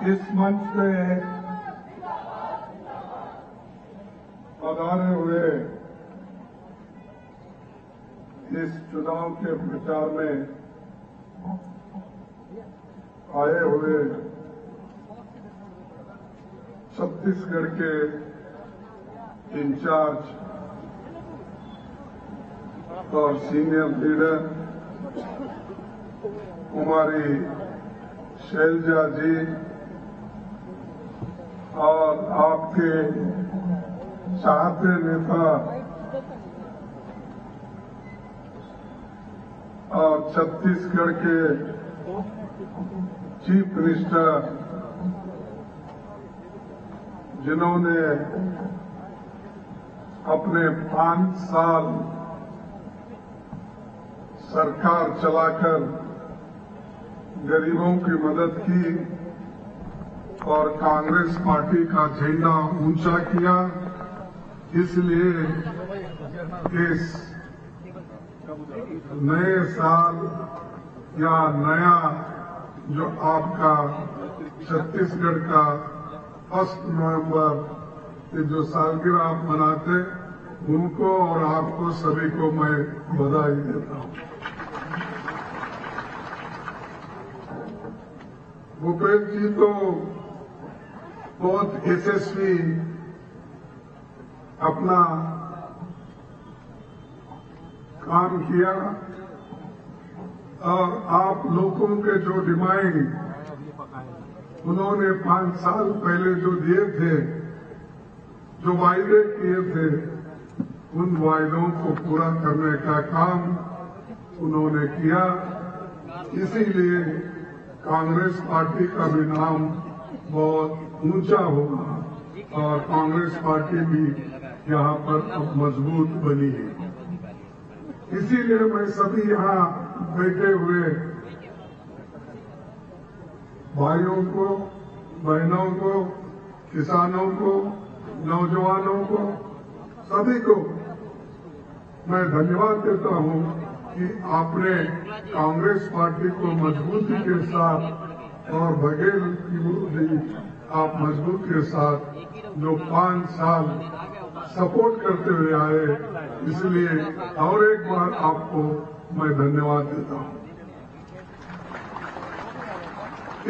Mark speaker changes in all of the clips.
Speaker 1: इस मंच पे पधारे हुए इस चुनाव के प्रचार में आए हुए छत्तीसगढ़ के इंचार्ज और सीनियर लीडर कुमारी शैलजा जी और आपके चाहते नेता और छत्तीसगढ़ के चीफ मिनिस्टर जिन्होंने अपने 5 साल सरकार चलाकर गरीबों की मदद की और कांग्रेस पार्टी का झंडा ऊंचा किया। इसलिए इस नए साल या नया जो आपका छत्तीसगढ़ का 1 नवंबर की जो सालगिरह आप मनाते, उनको और आपको सभी को मैं बधाई देता हूं। भूपेश जी तो बहुत यशस्वी अपना काम किया और आप लोगों के जो डिमांड उन्होंने 5 साल पहले जो दिए थे, जो वायदे किए थे, उन वायदों को पूरा करने का काम उन्होंने किया। इसीलिए कांग्रेस पार्टी का भी नाम बहुत ऊंचा होगा और कांग्रेस पार्टी भी यहाँ पर अब मजबूत बनी है। इसीलिए मैं सभी यहाँ बैठे हुए भाइयों को, बहनों को, किसानों को, नौजवानों को, सभी को मैं धन्यवाद देता हूँ कि आपने कांग्रेस पार्टी को मजबूती के साथ और बघेल की आप मजबूती के साथ जो 5 साल सपोर्ट करते हुए आए, इसलिए और एक बार आपको मैं धन्यवाद देता हूँ।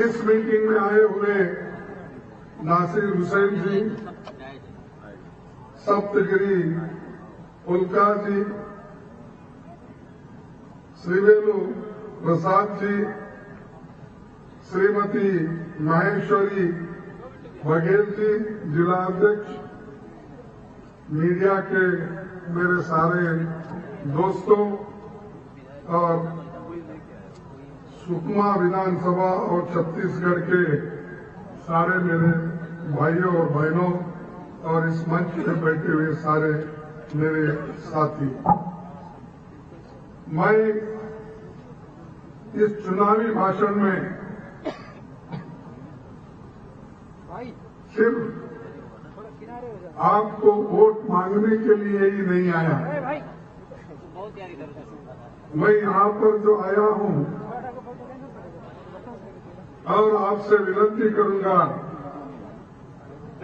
Speaker 1: इस मीटिंग में आए हुए नासिर हुसैन जी, सप्तगिरी उल्का जी, श्रीवेलु प्रसाद जी, श्रीमती महेश्वरी बघेल जी, जिला अध्यक्ष, मीडिया के मेरे सारे दोस्तों और सुकमा विधानसभा और छत्तीसगढ़ के सारे मेरे भाइयों और बहनों और इस मंच पे बैठे हुए सारे मेरे साथी, मैं इस चुनावी भाषण में सिर्फ आपको वोट मांगने के लिए ही नहीं आया। मैं यहाँ पर जो आया हूँ और आपसे विनती करूंगा,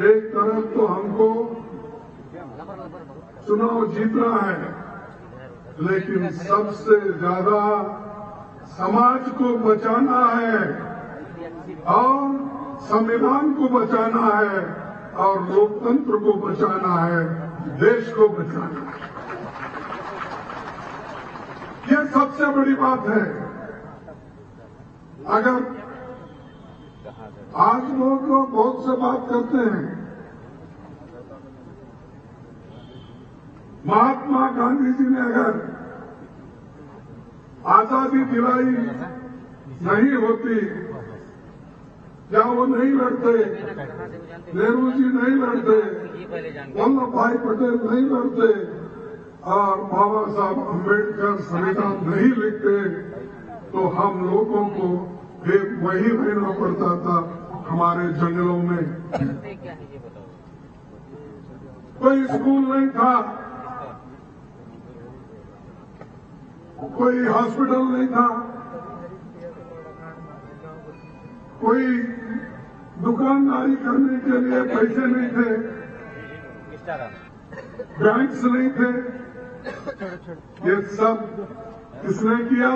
Speaker 1: एक तरफ तो हमको चुनाव जीतना है, लेकिन सबसे ज्यादा समाज को बचाना है और संविधान को बचाना है और लोकतंत्र को बचाना है, देश को बचाना है। ये सबसे बड़ी बात है। अगर आज लोग बहुत से बात करते हैं, महात्मा गांधी जी ने अगर आजादी दिलाई नहीं होती, या वो नहीं लड़ते, नेहरू जी नहीं लड़ते, वल्लभ भाई पटेल नहीं लड़ते और बाबा साहब अम्बेडकर संविधान नहीं लिखते, तो हम लोगों को एक वही रहना पड़ता था हमारे जंगलों में। कोई स्कूल नहीं था, कोई हॉस्पिटल नहीं था, कोई दुकानदारी करने के लिए पैसे नहीं थे, बैंक्स नहीं थे। ये सब किसने किया?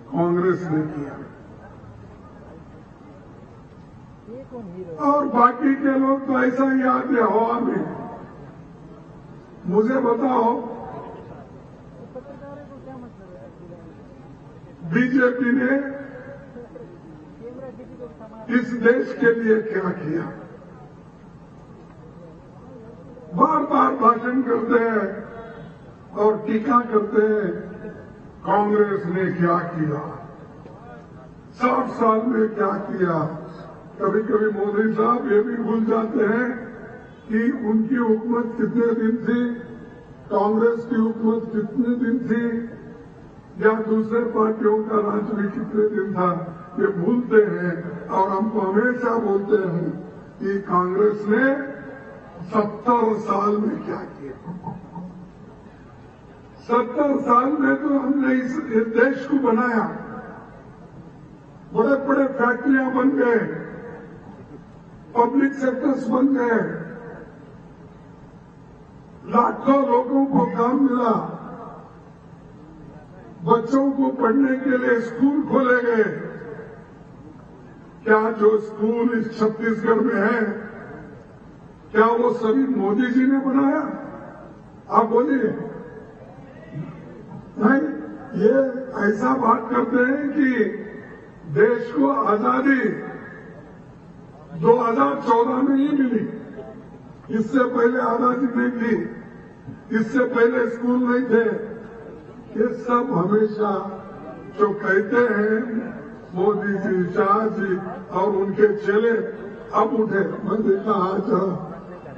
Speaker 1: कांग्रेस ने किया। और बाकी के लोग तो ऐसा ही आते हवा में। मुझे बताओ, बीजेपी ने इस देश के लिए क्या किया? बार बार भाषण करते हैं और टीका करते हैं कांग्रेस ने क्या किया, 60 साल में क्या किया। कभी कभी मोदी साहब ये भी भूल जाते हैं कि उनकी हुकूमत कितने दिन थी, कांग्रेस की हुकूमत कितने दिन थी, या दूसरे पार्टियों का राज भी कितने दिन था, ये भूलते हैं। और हमको हमेशा बोलते हैं कि कांग्रेस ने 70 साल में क्या किया। 70 साल में तो हमने इस देश को बनाया, बड़े बड़े फैक्ट्रियां बन गए, पब्लिक सेक्टर्स बन गए, लाखों लोगों को काम मिला, बच्चों को पढ़ने के लिए स्कूल खोले गए। क्या जो स्कूल इस छत्तीसगढ़ में है, क्या वो सभी मोदी जी ने बनाया? आप बोलिए। नहीं, ये ऐसा बात करते हैं कि देश को आजादी 2014 में ही मिली, इससे पहले आजादी नहीं थी, इससे पहले स्कूल नहीं थे। ये सब हमेशा जो कहते हैं मोदी जी, शाह जी और उनके चेले अब उठे। मैं देखा आज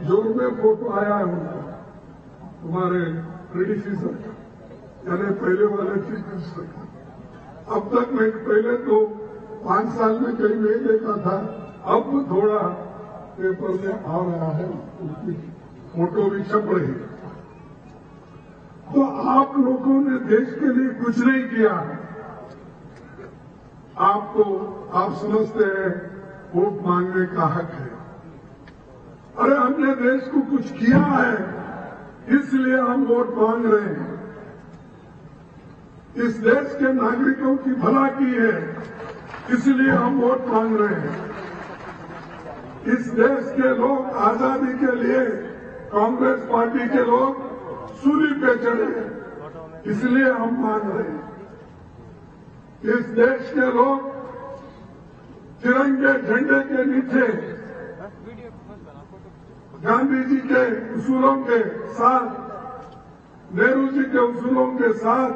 Speaker 1: जोर में फोटो आया है उनका, तुम्हारे प्रेडिसीजर का, यानी पहले वाले चीफ मिनिस्टर का। अब तक मैं पहले तो 5 साल में कहीं नहीं देखा था, अब थोड़ा पेपर में आ रहा है, उनकी फोटो भी छप रही है। तो आप लोगों ने देश के लिए कुछ नहीं किया। आप समझते हैं वोट मांगने का हक है। अरे हमने देश को कुछ किया है, इसलिए हम वोट मांग रहे हैं। इस देश के नागरिकों की भला की है, इसलिए हम वोट मांग रहे हैं। इस देश के लोग आजादी के लिए कांग्रेस पार्टी के लोग सूली पे चढ़े, इसलिए हम मांग रहे हैं। इस देश के लोग तिरंगे झंडे के नीचे गांधी जी के उसूलों के साथ, नेहरू जी के उसूलों के साथ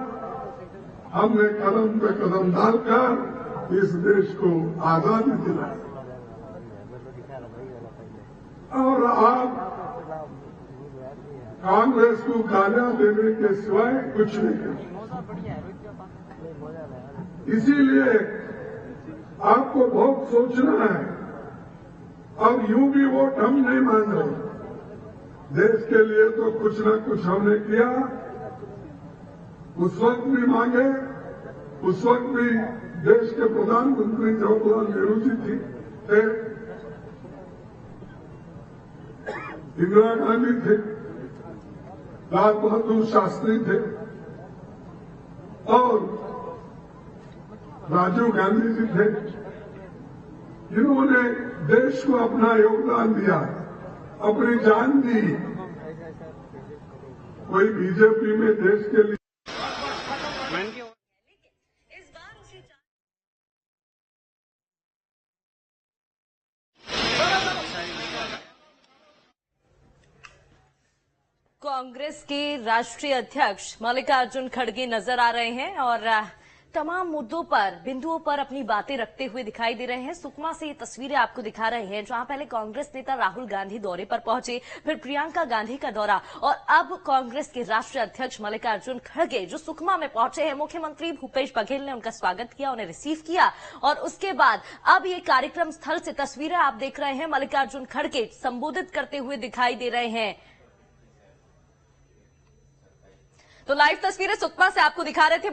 Speaker 1: हमने कदम पे कदम डालकर इस देश को आजादी दिलाई। और आप कांग्रेस को गालियां देने के सिवाय कुछ नहीं करते। इसीलिए आपको बहुत सोचना है। अब यूं भी वोट हम नहीं मांग रहे, देश के लिए तो कुछ न कुछ हमने किया। उस वक्त भी मांगे, उस वक्त भी देश के प्रधानमंत्री जवाहरलाल नेहरू जी थे, इंदिरा गांधी थे, लाल बहादुर शास्त्री थे और राजीव गांधी जी थे, जिन्होंने देश को अपना योगदान दिया, अपनी जान दी। कोई बीजेपी में देश के लिए
Speaker 2: कांग्रेस के राष्ट्रीय अध्यक्ष मल्लिकार्जुन खड़गे नजर आ रहे हैं और तमाम मुद्दों पर, बिंदुओं पर अपनी बातें रखते हुए दिखाई दे रहे हैं। सुकमा से ये तस्वीरें आपको दिखा रहे हैं, जहां पहले कांग्रेस नेता राहुल गांधी दौरे पर पहुंचे, फिर प्रियंका गांधी का दौरा, और अब कांग्रेस के राष्ट्रीय अध्यक्ष मल्लिकार्जुन खड़गे जो सुकमा में पहुंचे हैं। मुख्यमंत्री भूपेश बघेल ने उनका स्वागत किया, उन्हें रिसीव किया और उसके बाद अब ये कार्यक्रम स्थल से तस्वीरें आप देख रहे हैं। मल्लिकार्जुन खड़गे संबोधित करते हुए दिखाई दे रहे हैं। तो लाइव तस्वीरें सुकमा से आपको दिखा रहे थे।